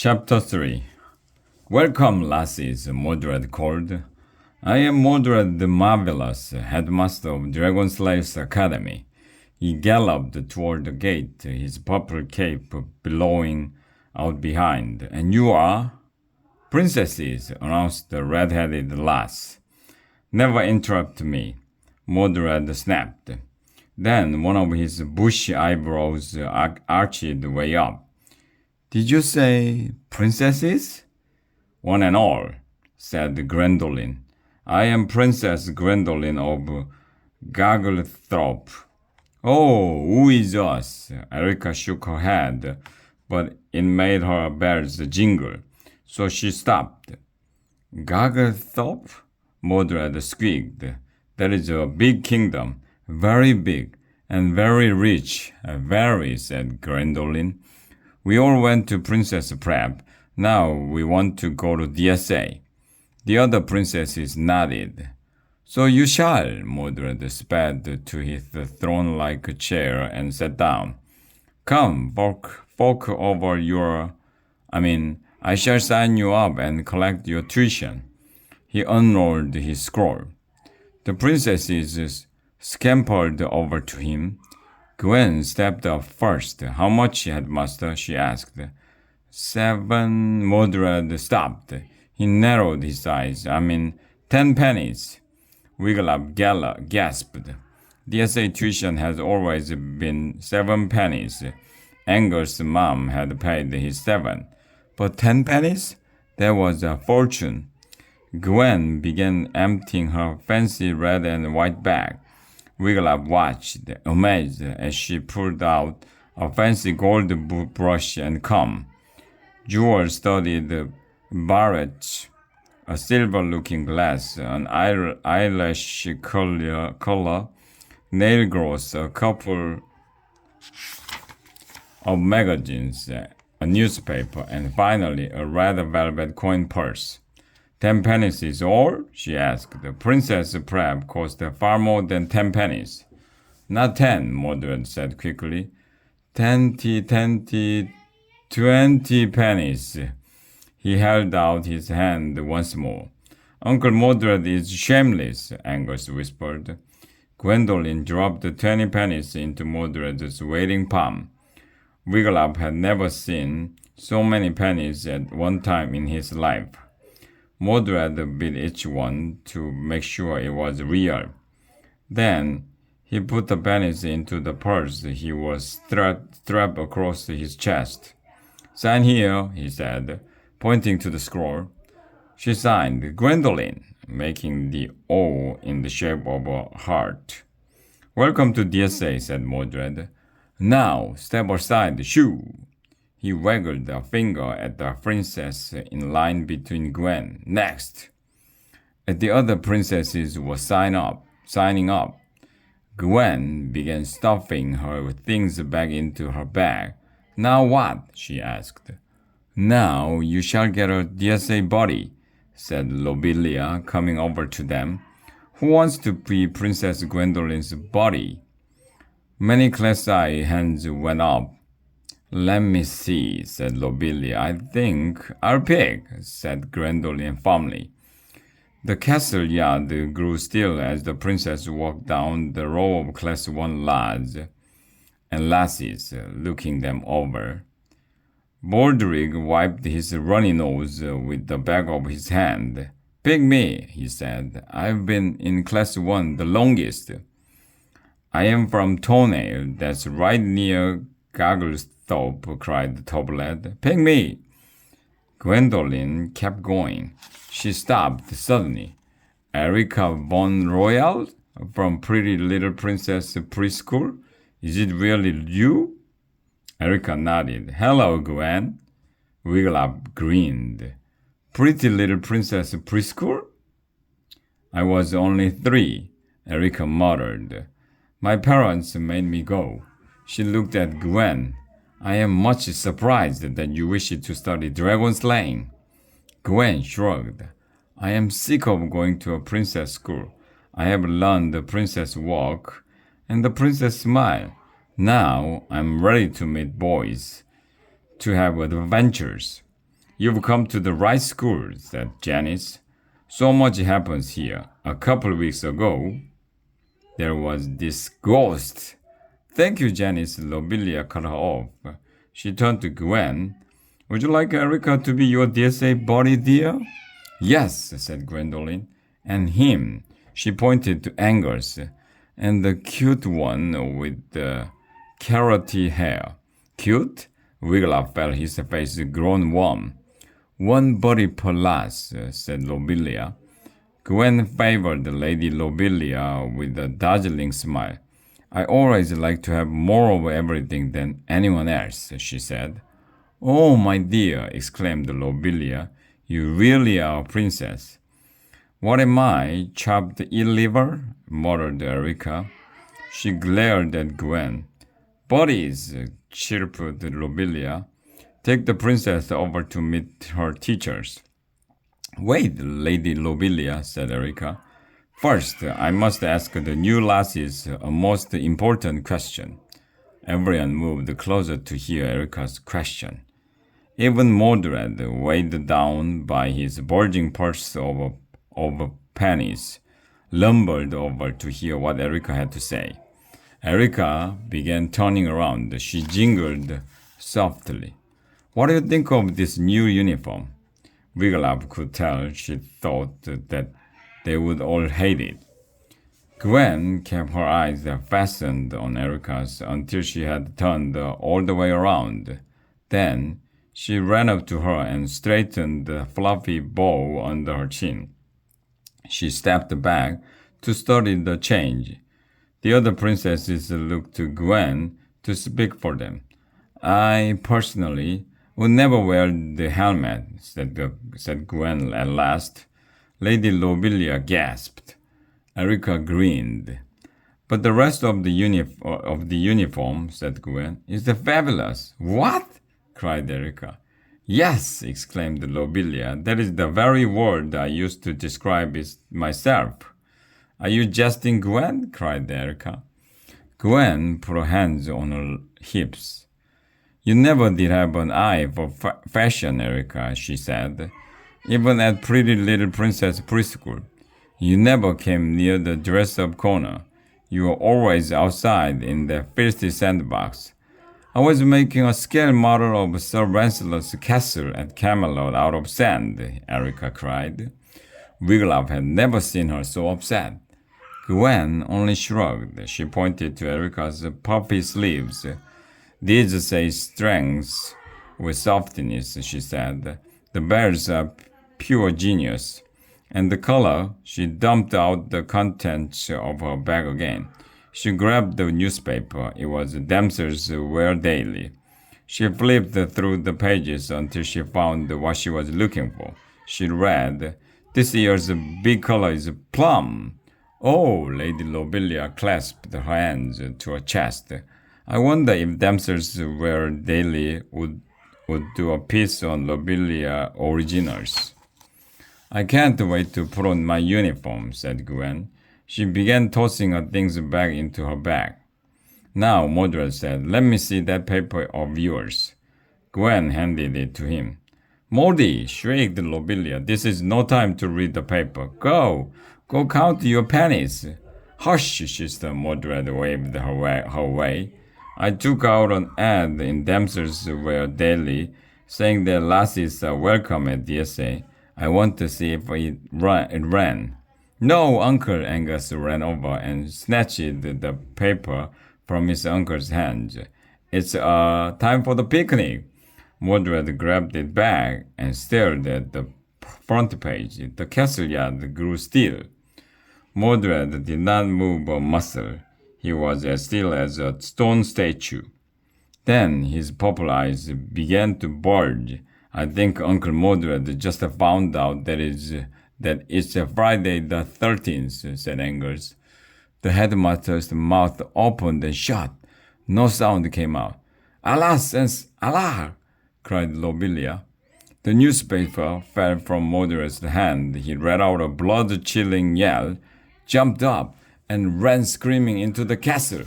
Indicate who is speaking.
Speaker 1: Chapter 3. Welcome, lassies, Mordred called. I am Mordred the Marvelous, headmaster of Dragonslayer's Academy. He galloped toward the gate, his purple cape billowing out behind. And you are? Princesses, announced the red-headed lass. Never interrupt me, Mordred snapped. Then one of his bushy eyebrows arched way up. Did you say princesses? One and all, said Gwendolen. I am Princess Gwendolen of Garglethorpe. Oh, who is us? Erica shook her head, but it made her bells jingle, so she stopped. Garglethorpe? Mordred squeaked. That is a big kingdom, very big, and very rich. Very, said Gwendolen. We all went to Princess Prep. Now we want to go to DSA. The other princesses nodded. So you shall, Mordred sped to his throne-like chair and sat down. Come, fork over I shall sign you up and collect your tuition. He unrolled his scroll. The princesses scampered over to him. Gwen stepped up first. How much, headmaster? She asked. 7. Mordred stopped. He narrowed his eyes. 10 pennies. Wiglaf gasped. DSA tuition has always been 7 pennies. Anger's mom had paid his 7. But 10 pennies? That was a fortune. Gwen began emptying her fancy red and white bag. Wiglaf watched, amazed, as she pulled out a fancy gold brush and comb. Jewel-studded barrette, a silver-looking glass, an eyelash color, nail gloss, a couple of magazines, a newspaper, and finally a red velvet coin purse. 10 pennies is all? She asked. The Princess Prep cost far more than 10 pennies. Not 10, Mordred said quickly. 20 pennies. He held out his hand once more. Uncle Mordred is shameless, Angus whispered. Gwendolen dropped 20 pennies into Mordred's waiting palm. Wiglaf had never seen so many pennies at one time in his life. Mordred bit each one to make sure it was real. Then he put the pennies into the purse he was strapped across his chest. Sign here, he said, pointing to the scroll. She signed, Gwendolen, making the O in the shape of a heart. Welcome to DSA, said Mordred. Now, step aside, shoo! He waggled a finger at the princess in line between Gwen. Next! As the other princesses were signing up, Gwen began stuffing her things back into her bag. Now what? She asked. Now you shall get a DSA buddy, said Lobelia, coming over to them. Who wants to be Princess Gwendolen's buddy? Many class I hands went up. Let me see, said Lobelia. I think I'll pick, said Gwendolen firmly. The castle yard grew still as the princess walked down the row of Class 1 lads and lassies, looking them over. Baldric wiped his runny nose with the back of his hand. Pick me, he said. I've been in Class 1 the longest. I am from Toenail, that's right near Garglethorpe, cried Toblet. Pick me! Gwendolen kept going. She stopped suddenly. Erica Von Royal from Pretty Little Princess Preschool? Is it really you? Erica nodded. Hello, Gwen. Wiglaf grinned. Pretty Little Princess Preschool? I was only 3, Erica muttered. My parents made me go. She looked at Gwen. I am much surprised that you wish to study dragon slaying. Gwen shrugged. I am sick of going to a princess school. I have learned the princess walk and the princess smile. Now I'm ready to meet boys, to have adventures. You've come to the right school, said Janice. So much happens here. A couple weeks ago, there was this ghost. Thank you, Janice. Lobelia cut her off. She turned to Gwen. Would you like Erica to be your DSA buddy, dear? Yes, said Gwendolyn. And him. She pointed to Angus. And the cute one with the carroty hair. Cute? Wiggler felt his face grown warm. One buddy per lass, said Lobelia. Gwen favored Lady Lobelia with a dazzling smile. I always like to have more of everything than anyone else, she said. Oh, my dear, exclaimed Lobelia. You really are a princess. What am I, chopped eel liver? Muttered Erica. She glared at Gwen. Buddies, chirped Lobelia. Take the princess over to meet her teachers. Wait, Lady Lobelia, said Erica. First, I must ask the new lasses a most important question. Everyone moved closer to hear Erica's question. Even Mordred, weighed down by his bulging purse of pennies, lumbered over to hear what Erica had to say. Erica began turning around. She jingled softly. What do you think of this new uniform? Wiggler could tell she thought that they would all hate it. Gwen kept her eyes fastened on Erica's until she had turned all the way around. Then she ran up to her and straightened the fluffy bow under her chin. She stepped back to study the change. The other princesses looked to Gwen to speak for them. I personally would never wear the helmet, said Gwen at last. Lady Lobelia gasped. Erica grinned. But the rest of the uniform, said Gwen, is fabulous. What? Cried Erica. Yes, exclaimed Lobelia. That is the very word I used to describe it myself. Are you jesting, Gwen? Cried Erica. Gwen put her hands on her hips. You never did have an eye for fashion, Erica, she said. Even at Pretty Little Princess Preschool. You never came near the dress-up corner. You were always outside in the filthy sandbox. I was making a scale model of Sir Lancelot's castle at Camelot out of sand, Erica cried. Wiggler had never seen her so upset. Gwen only shrugged. She pointed to Erica's puffy sleeves. These say strength with softness, she said. The bears are pure genius. And the color, she dumped out the contents of her bag again. She grabbed the newspaper. It was Damsel's Wear Daily. She flipped through the pages until she found what she was looking for. She read, This year's big color is plum. Oh, Lady Lobelia clasped her hands to her chest. I wonder if Damsel's Wear Daily would do a piece on Lobelia originals. I can't wait to put on my uniform, said Gwen. She began tossing her things back into her bag. Now, Mordred said, let me see that paper of yours. Gwen handed it to him. Mordy, shrieked Lobelia, this is no time to read the paper. Go count your pennies. Hush, sister, Mordred waved her way. I took out an ad in Damsel's Wear Daily saying that lassies are welcome at DSA. I want to see if it ran. No, Uncle, Angus ran over and snatched the paper from his uncle's hands. It's time for the picnic. Mordred grabbed it back and stared at the front page. The castle yard grew still. Mordred did not move a muscle. He was as still as a stone statue. Then his purple eyes began to bulge. I think Uncle Mordred just found out that it's Friday the 13th, said Angus. The headmaster's mouth opened and shut. No sound came out. Alas and alas! Cried Lobelia. The newspaper fell from Mordred's hand. He let out a blood-chilling yell, jumped up, and ran screaming into the castle.